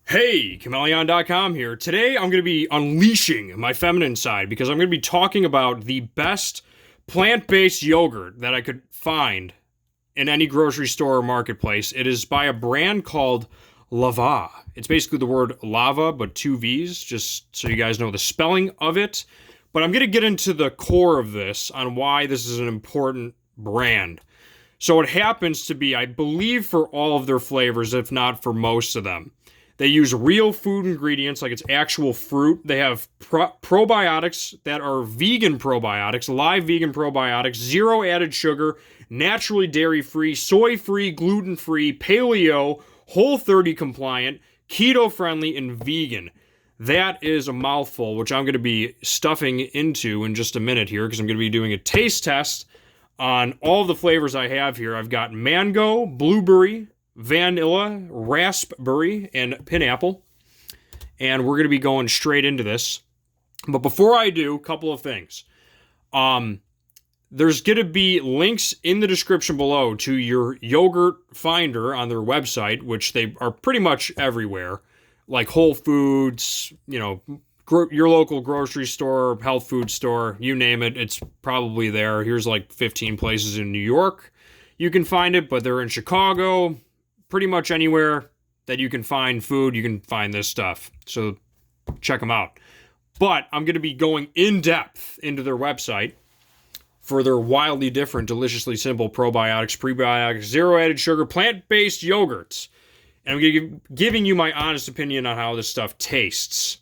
Hey, Chmelaeon.com here. Today I'm going to be unleashing my feminine side because I'm going to be talking about the best plant-based yogurt that I could find in any grocery store or marketplace. It is by a brand called Lavva. It's basically the word lava, but two V's, just so you guys know the spelling of it. But I'm going to get into the core of this on why this is an important brand. So it happens to be, I believe, for all of their flavors, if not for most of them. They use real food ingredients like it's actual fruit. They have probiotics that are vegan probiotics, live vegan probiotics, zero added sugar, naturally dairy-free, soy-free, gluten-free, paleo, Whole30 compliant, keto-friendly, and vegan. That is a mouthful, which I'm going to be stuffing into in just a minute here because I'm going to be doing a taste test on all of the flavors I have here. I've got mango, blueberry, vanilla, raspberry, and pineapple. And we're going to be going straight into this. But before I do, a couple of things. There's going to be links in the description below to your yogurt finder on their website, which they are pretty much everywhere, like Whole Foods, your local grocery store, health food store, you name it, it's probably there. Here's like 15 places in New York you can find it, but they're in Chicago. Pretty much anywhere that you can find food, you can find this stuff. So check them out. But I'm going to be going in depth into their website for their wildly different, deliciously simple probiotics, prebiotics, zero added sugar, plant-based yogurts. And I'm going to be giving you my honest opinion on how this stuff tastes.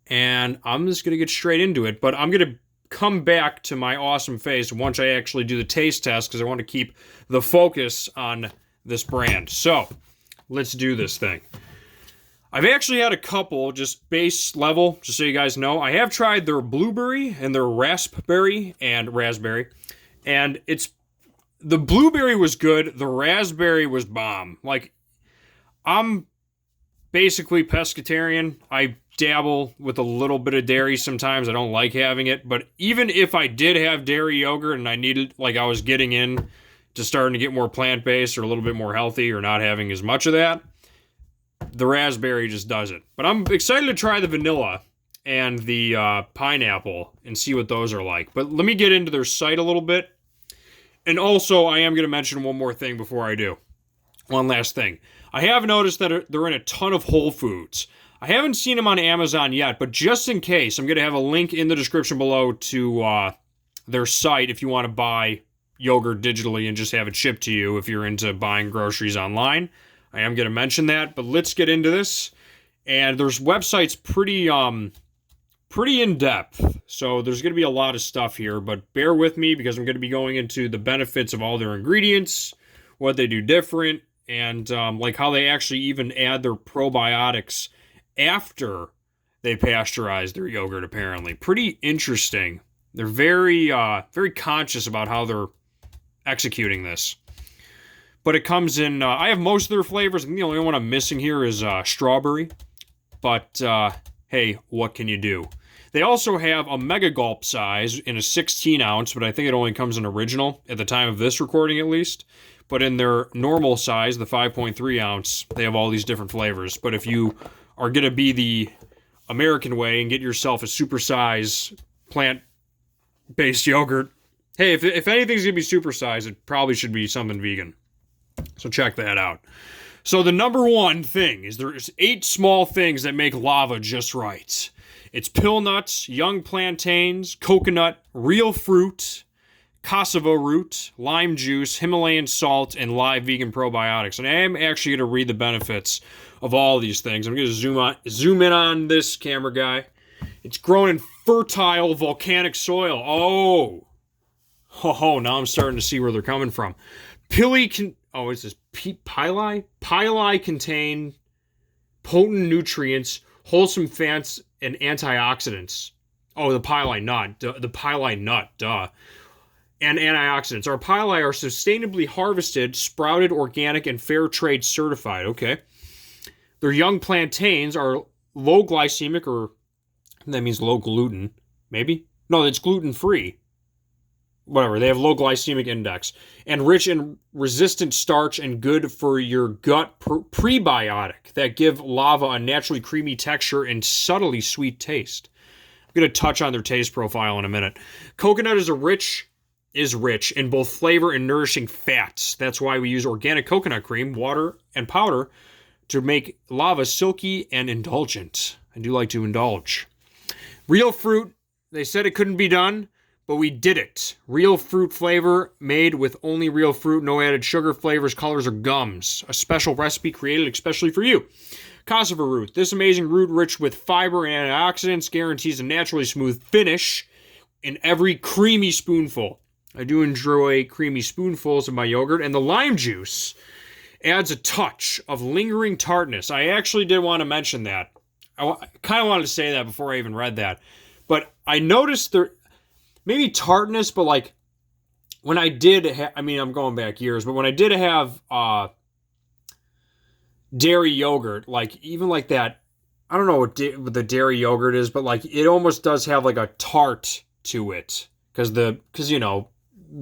And I'm just going to get straight into it. But I'm going to come back to my awesome face once I actually do the taste test because I want to keep the focus on this brand. So let's do this thing. I've actually had a couple just base level, just so you guys know. I have tried their blueberry and their raspberry, and the blueberry was good, the raspberry was bomb. Like, I'm basically pescatarian. I dabble with a little bit of dairy sometimes. I don't like having it, but even if I did have dairy yogurt and I needed, like, I was getting in to starting to get more plant-based or a little bit more healthy or not having as much of that, the raspberry just does it. But I'm excited to try the vanilla and the pineapple and see what those are like. But let me get into their site a little bit. And also, I am going to mention one more thing before I do. One last thing. I have noticed that they're in a ton of Whole Foods. I haven't seen them on Amazon yet, but just in case, I'm going to have a link in the description below to their site if you want to buy yogurt digitally and just have it shipped to you if you're into buying groceries online. I am going to mention that, but let's get into this. And there's websites pretty in-depth, so there's going to be a lot of stuff here, but bear with me because I'm going to be going into the benefits of all their ingredients, what they do different, and like how they actually even add their probiotics after they pasteurize their yogurt, apparently. Pretty interesting. They're very conscious about how they're executing this. But it comes in, I have most of their flavors. I think the only one I'm missing here is strawberry. But, hey, what can you do? They also have a mega gulp size in a 16 ounce, but I think it only comes in original at the time of this recording at least. But in their normal size, the 5.3 ounce, they have all these different flavors. But if you are going to be the American way and get yourself a super size plant-based yogurt, hey, if anything's going to be supersized, it probably should be something vegan. So check that out. So the number one thing is there's 8 small things that make lava just right. It's pill nuts, young plantains, coconut, real fruit, cassava root, lime juice, Himalayan salt, and live vegan probiotics. And I am actually going to read the benefits of all these things. I'm going to zoom in on this camera guy. It's grown in fertile volcanic soil. Oh, now I'm starting to see where they're coming from. Is this pili? Pili contain potent nutrients, wholesome fats, and antioxidants. Oh, the pili nut. The pili nut, duh. And antioxidants. Our pili are sustainably harvested, sprouted, organic, and fair trade certified. Okay. Their young plantains are low glycemic, or that means low gluten. Maybe? No, it's gluten-free. whatever. They have low glycemic index and rich in resistant starch and good for your gut prebiotic that give lava a naturally creamy texture and subtly sweet taste. I'm going to touch on their taste profile in a minute. Coconut is rich in both flavor and nourishing fats. That's why we use organic coconut cream, water, and powder to make lava silky and indulgent. I do like to indulge. Real fruit, they said it couldn't be done, but we did it. Real fruit flavor made with only real fruit, no added sugar, flavors, colors, or gums. A special recipe created especially for you. Cassava root. This amazing root, rich with fiber and antioxidants, guarantees a naturally smooth finish in every creamy spoonful. I do enjoy creamy spoonfuls of my yogurt, and the lime juice adds a touch of lingering tartness. I actually did want to mention that. I kind of wanted to say that before I even read that. But I noticed there, maybe tartness, but like when I did, I'm going back years, but when I did have dairy yogurt, like even like that, I don't know what the dairy yogurt is, but like it almost does have like a tart to it. Because you know,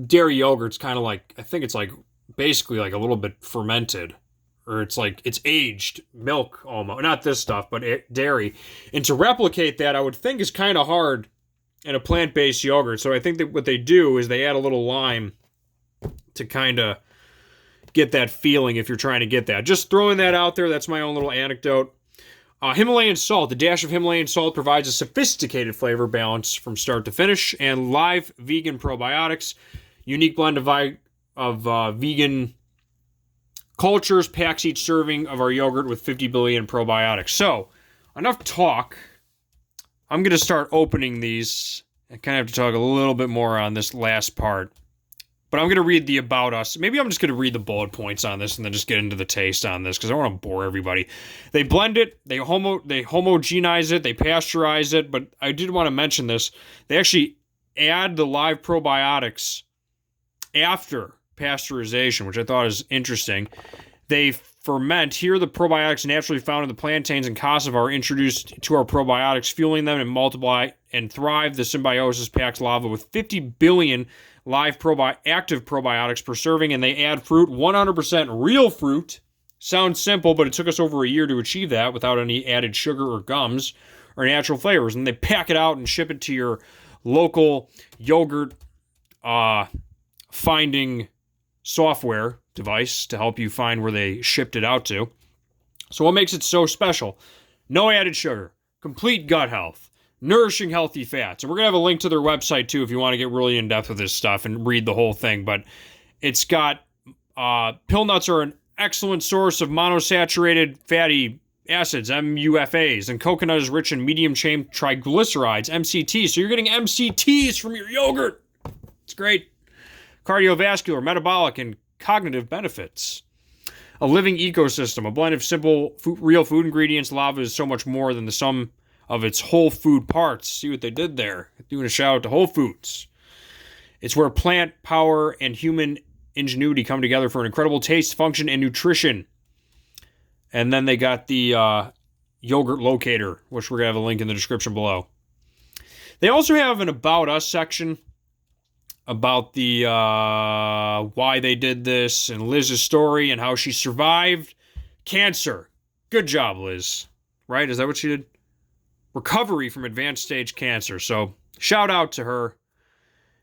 dairy yogurt's kind of like, I think it's like basically like a little bit fermented, or it's like it's aged milk almost, not this stuff, but dairy. And to replicate that, I would think is kind of hard in a plant-based yogurt. So I think that what they do is they add a little lime to kind of get that feeling if you're trying to get that. Just throwing that out there. That's my own little anecdote. Himalayan salt. The dash of Himalayan salt provides a sophisticated flavor balance from start to finish. And live vegan probiotics. Unique blend of vegan cultures packs each serving of our yogurt with 50 billion probiotics. So, enough talk. I'm going to start opening these. I kind of have to talk a little bit more on this last part. But I'm going to read the about us. Maybe I'm just going to read the bullet points on this and then just get into the taste on this because I don't want to bore everybody. They blend it, they homogenize it, they pasteurize it. But I did want to mention this. They actually add the live probiotics after pasteurization, which I thought is interesting. They ferment. Here, the probiotics naturally found in the plantains and cassava are introduced to our probiotics, fueling them and multiply and thrive. The symbiosis packs lava with 50 billion live active probiotics per serving, and they add fruit, 100% real fruit. Sounds simple, but it took us over a year to achieve that without any added sugar or gums or natural flavors. And they pack it out and ship it to your local yogurt finding software device to help you find where they shipped it out to. So what makes it so special? No added sugar, complete gut health, nourishing healthy fats. And we're going to have a link to their website too if you want to get really in depth with this stuff and read the whole thing. But it's got, pill nuts are an excellent source of monosaturated fatty acids, MUFAs, and coconut is rich in medium-chain triglycerides, MCTs. So you're getting MCTs from your yogurt. It's great. Cardiovascular, metabolic, and cognitive benefits. A living ecosystem, a blend of simple, real food ingredients. Lava is so much more than the sum of its whole food parts. See what they did there? Doing a shout out to Whole Foods. It's where plant power and human ingenuity come together for an incredible taste, function, and nutrition. And then they got the yogurt locator, which we're going to have a link in the description below. They also have an About Us section about the why they did this and Liz's story and how she survived cancer. Good job, Liz. Right? Is that what she did? Recovery from advanced stage cancer. So shout out to her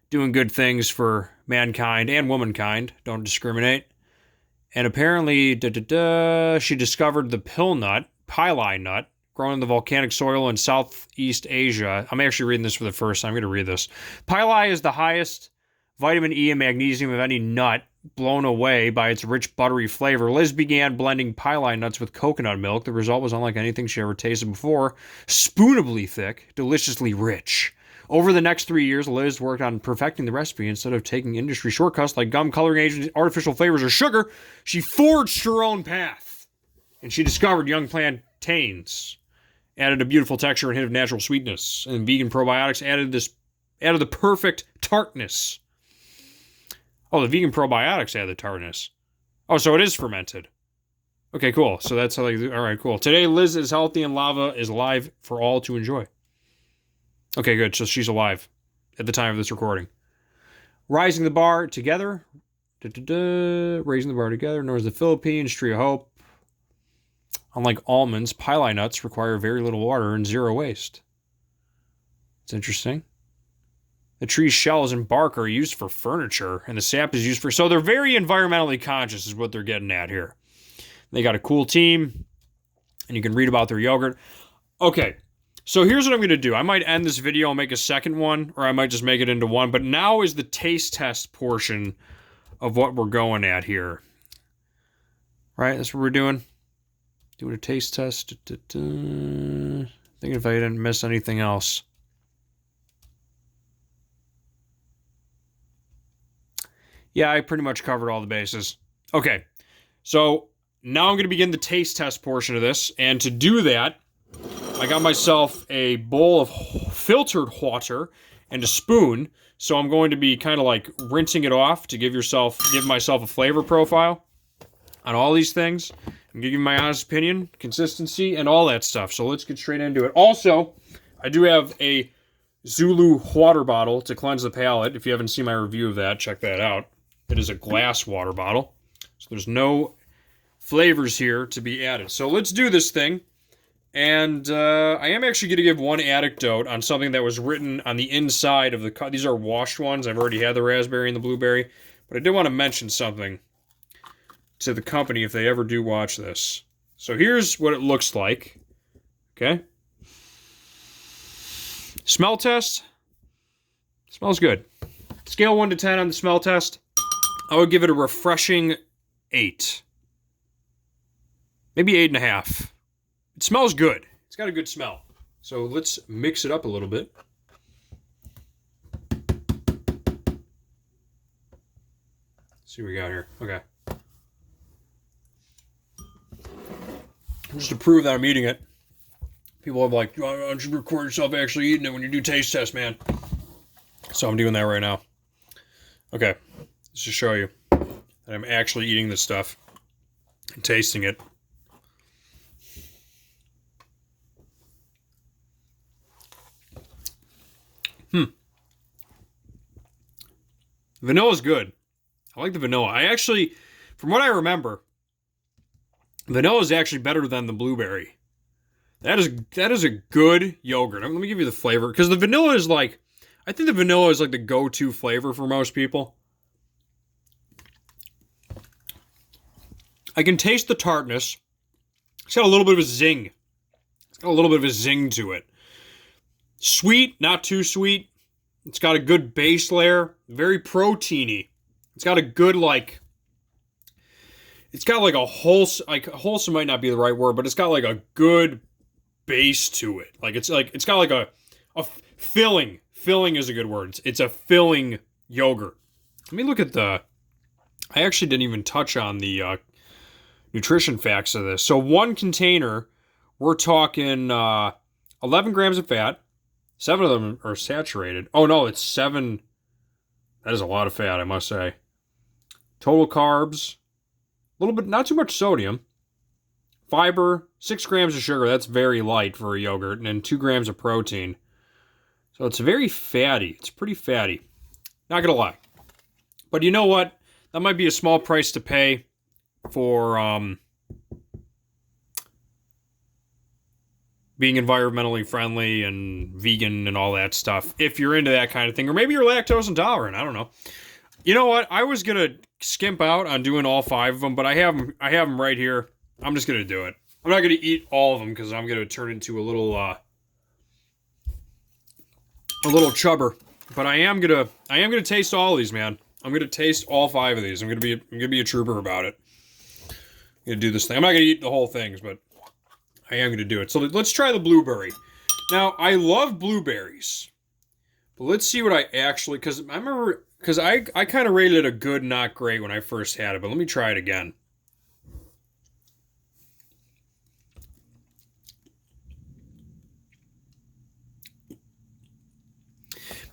doing good things for mankind and womankind. Don't discriminate. And apparently, she discovered the pili nut, grown in the volcanic soil in Southeast Asia. I'm actually reading this for the first time. I'm going to read this. Pili is the highest vitamin E and magnesium of any nut, blown away by its rich buttery flavor. Liz began blending pili nuts with coconut milk. The result was unlike anything she ever tasted before. Spoonably thick, deliciously rich. Over the next 3 years, Liz worked on perfecting the recipe. Instead of taking industry shortcuts like gum, coloring agents, artificial flavors, or sugar, she forged her own path. And she discovered young plantains, added a beautiful texture and hint of natural sweetness. And vegan probiotics added the perfect tartness. Oh, the vegan probiotics add the tartness. Oh, so it is fermented. Okay, cool. So that's how they do. All right, cool. Today, Liz is healthy and lava is alive for all to enjoy. Okay, good. So she's alive at the time of this recording. Rising the bar together. Raising the bar together, known as the Philippines, Tree of Hope. Unlike almonds, pili nuts require very little water and zero waste. It's interesting. The tree's shells and bark are used for furniture, and the sap is used for... So they're very environmentally conscious is what they're getting at here. They got a cool team, and you can read about their yogurt. Okay, so here's what I'm going to do. I might end this video and make a second one, or I might just make it into one, but now is the taste test portion of what we're going at here. Right, that's what we're doing. Doing a taste test. Thinking if I didn't miss anything else. Yeah, I pretty much covered all the bases. Okay, so now I'm going to begin the taste test portion of this. And to do that, I got myself a bowl of filtered water and a spoon. So I'm going to be kind of like rinsing it off to give myself a flavor profile on all these things. I'm going to give you my honest opinion, consistency, and all that stuff. So let's get straight into it. Also, I do have a Zulu water bottle to cleanse the palate. If you haven't seen my review of that, check that out. It is a glass water bottle. So there's no flavors here to be added. So let's do this thing. And I am actually going to give one anecdote on something that was written on the inside of the cup. These are washed ones. I've already had the raspberry and the blueberry. But I did want to mention something to the company if they ever do watch this. So here's what it looks like. Okay. Smell test. Smells good. Scale 1 to 10 on the smell test. I would give it a refreshing 8. Maybe 8.5. It smells good. It's got a good smell. So let's mix it up a little bit. Let's see what we got here. Okay. Just to prove that I'm eating it. People have like, why don't you record yourself actually eating it when you do taste tests, man? So I'm doing that right now. Okay. Just to show you that I'm actually eating this stuff and tasting it. Vanilla's good. I like the vanilla. I actually, from what I remember, vanilla is actually better than the blueberry. That is a good yogurt. Let me give you the flavor. Because the vanilla is like, I think the vanilla is like the go-to flavor for most people. I can taste the tartness. It's got a little bit of a zing. It's got a little bit of a zing to it. Sweet, not too sweet. It's got a good base layer. Very proteiny. It's got a good, like... It's got like a wholesome... Like, wholesome might not be the right word, but it's got like a good base to it. It's got like a filling. Filling is a good word. It's a filling yogurt. Let me look at the... I actually didn't even touch on the nutrition facts of this. So one container, we're talking 11 grams of fat. 7 of them are saturated. Oh no, it's 7. That is a lot of fat, I must say. Total carbs, a little bit, not too much sodium. Fiber, 6 grams of sugar. That's very light for a yogurt. And then 2 grams of protein. So it's very fatty. It's pretty fatty. Not gonna lie. But you know what? That might be a small price to pay for being environmentally friendly and vegan and all that stuff. If you're into that kind of thing. Or maybe you're lactose intolerant. I don't know. You know what? I was going to skimp out on doing all 5 of them, but I have them right here. I'm just going to do it. I'm not going to eat all of them because I'm going to turn into a little chubber. But I am going to taste all of these, man. I'm going to taste all 5 of these. I'm going to be a trooper about it. I'm going to do this thing. I'm not going to eat the whole things, but I am going to do it. So let's try the blueberry. Now, I love blueberries. But let's see what I actually... Because I remember... Because I kind of rated it a good, not great when I first had it. But let me try it again.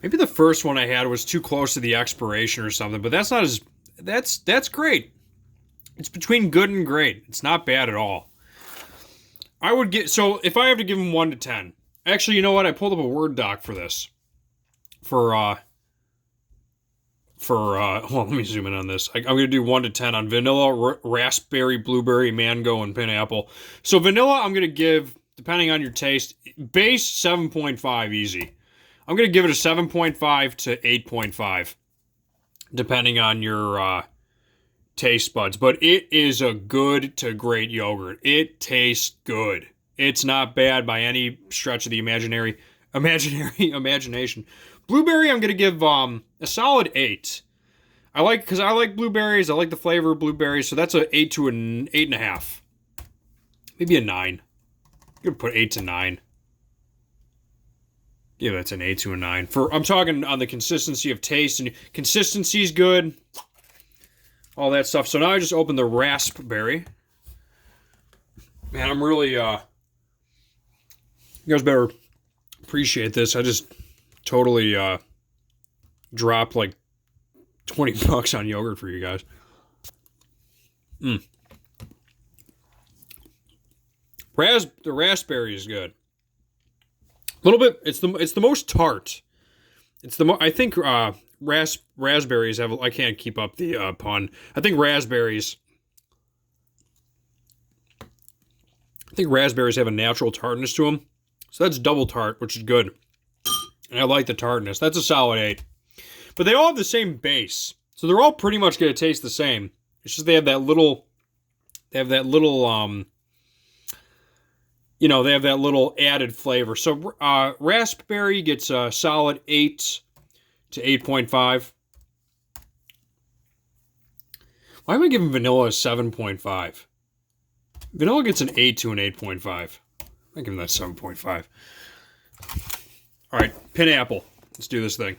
Maybe the first one I had was too close to the expiration or something. But that's not as... That's great. It's between good and great. It's not bad at all. I would get... So, if I have to give them 1 to 10... Actually, you know what? I pulled up a Word doc for this. For for well, let me zoom in on this. I'm going to do 1 to 10 on vanilla, raspberry, blueberry, mango, and pineapple. So vanilla, I'm going to give, depending on your taste, base 7.5 easy. I'm going to give it a 7.5 to 8.5, depending on your taste buds. But it is a good to great yogurt. It tastes good. It's not bad by any stretch of the imagination. Blueberry, I'm going to give a solid 8. Because I like blueberries. I like the flavor of blueberries. So that's an 8 to an 8.5. Maybe a 9. I'm going to put 8 to 9. Yeah, that's an 8 to a 9. I'm talking on the consistency of taste, and consistency is good. All that stuff. So now I just opened the raspberry. Man, I'm really, you guys better appreciate this. I just totally dropped like $20 on yogurt for you guys. The raspberry is good. A little bit. It's the most tart. I think raspberries have. I can't keep up the pun. I think raspberries have a natural tartness to them. So that's double tart, which is good. And I like the tartness. That's a solid 8. But they all have the same base. So they're all pretty much going to taste the same. It's just they have that little added flavor. So raspberry gets a solid 8 to 8.5. Why am I giving vanilla a 7.5? Vanilla gets an 8 to an 8.5. I'm giving that 7.5. All right, pineapple. Let's do this thing.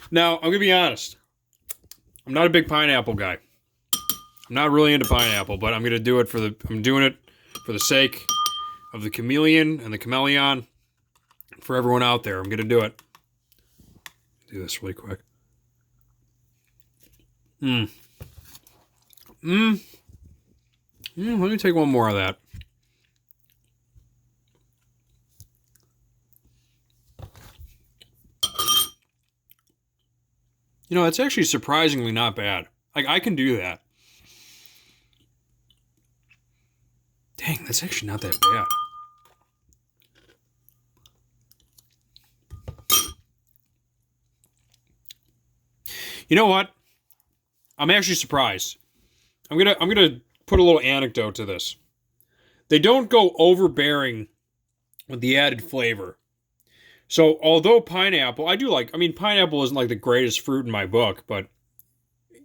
Now, I'm going to be honest. I'm not a big pineapple guy. I'm not really into pineapple, but I'm going to do it I'm doing it for the sake of the Chmelaeon and the Chmelaeon. For everyone out there, I'm going to do it. Do this really quick. Let me take one more of that. You know, it's actually surprisingly not bad. Like, I can do that. Dang, that's actually not that bad. You know what? I'm actually surprised. I'm gonna put a little anecdote to this. They don't go overbearing with the added flavor. So, although pineapple, pineapple isn't like the greatest fruit in my book, but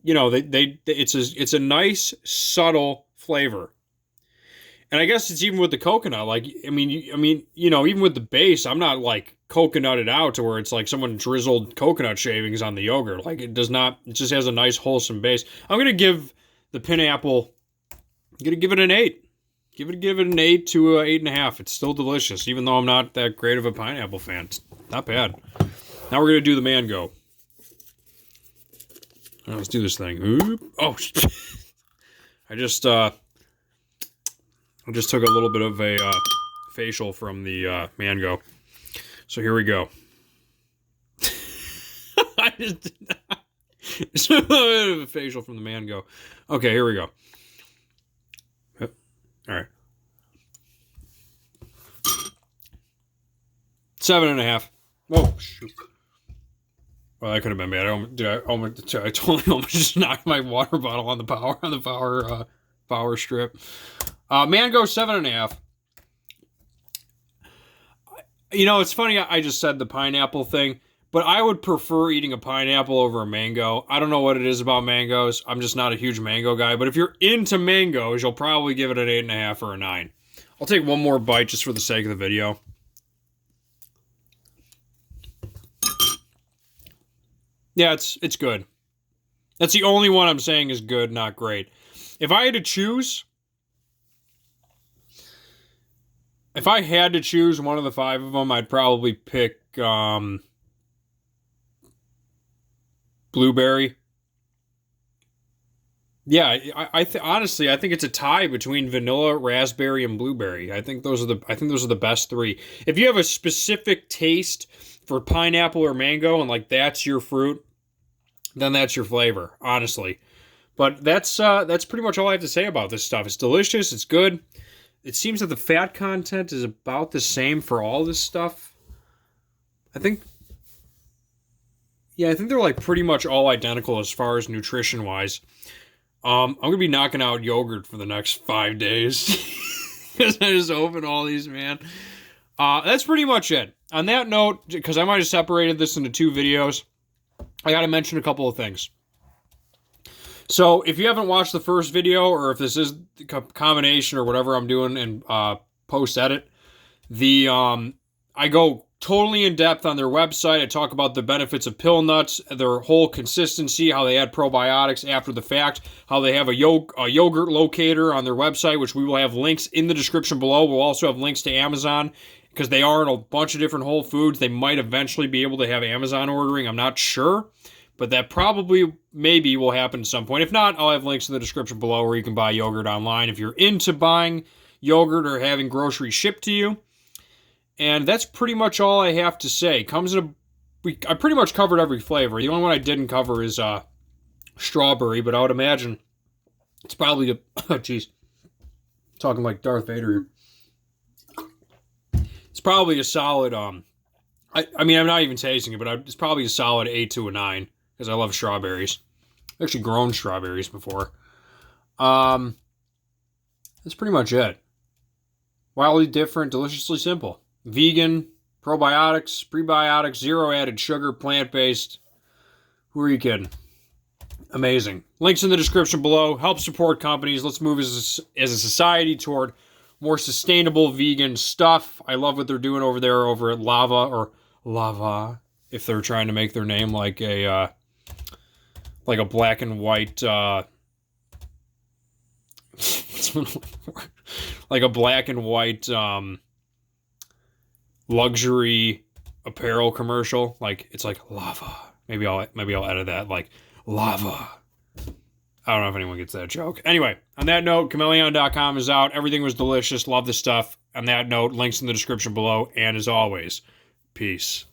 you know, it's a nice subtle flavor. And I guess it's even with the coconut. Like, even with the base, I'm not like coconutted out to where it's like someone drizzled coconut shavings on the yogurt. Like, it does not. It just has a nice wholesome base. I'm gonna give the pineapple. I'm gonna give it an 8. Give it an 8 to an 8.5. It's still delicious, even though I'm not that great of a pineapple fan. It's not bad. Now we're gonna do the mango. Let's do this thing. Oop. Oh, I just took a little bit of a facial from the mango. So here we go. I just did not. It's a little bit of a facial from the mango. Okay, here we go. All right. 7.5. Oh, shoot. Well, that could have been bad. I totally almost just knocked my water bottle on the power strip. Mango 7.5. You know, it's funny. I just said the pineapple thing, but I would prefer eating a pineapple over a mango. I don't know what it is about mangoes. I'm just not a huge mango guy. But if you're into mangoes, you'll probably give it an 8.5 or a 9. I'll take one more bite just for the sake of the video. Yeah, it's good. That's the only one I'm saying is good, not great. If I had to choose one of the 5 of them, I'd probably pick blueberry. Yeah, honestly, I think it's a tie between vanilla, raspberry, and blueberry. I think those are the best 3. If you have a specific taste for pineapple or mango and like that's your fruit, then that's your flavor, honestly. But that's pretty much all I have to say about this stuff. It's delicious. It's good. It seems that the fat content is about the same for all this stuff. I think they're like pretty much all identical as far as nutrition wise. I'm gonna be knocking out yogurt for the next 5 days because I just opened all these, man. That's pretty much it. On that note, because I might have separated this into 2 videos, I got to mention a couple of things. So if you haven't watched the first video, or if this is a combination or whatever I'm doing in post edit, I go totally in depth on their website. I talk about the benefits of pill nuts, their whole consistency, how they add probiotics after the fact, how they have a yogurt locator on their website, which we will have links in the description below. We'll also have links to Amazon because they are in a bunch of different Whole Foods. They might eventually be able to have Amazon ordering. I'm not sure, but that probably maybe will happen at some point. If not, I'll have links in the description below where you can buy yogurt online if you're into buying yogurt or having groceries shipped to you. And that's pretty much all I have to say. I pretty much covered every flavor. The only one I didn't cover is strawberry, but I would imagine it's probably talking like Darth Vader here. It's probably a solid, I mean, I'm not even tasting it, but it's probably a solid 8 to a 9, because I love strawberries. I've actually grown strawberries before. That's pretty much it. Wildly different, deliciously simple. Vegan, probiotics, prebiotics, zero added sugar, plant-based. Who are you kidding? Amazing. Links in the description below. Help support companies. Let's move as a society toward more sustainable vegan stuff. I love what they're doing over there over at Lavva, or Lavva, if they're trying to make their name like a black and white like a black and white luxury apparel commercial. Like, it's like Lavva. Maybe I'll edit that, like Lavva. I don't know if anyone gets that joke. Anyway, on that note, Chmelaeon.com is out. Everything was delicious. Love the stuff. On that note, links in the description below. And as always, peace.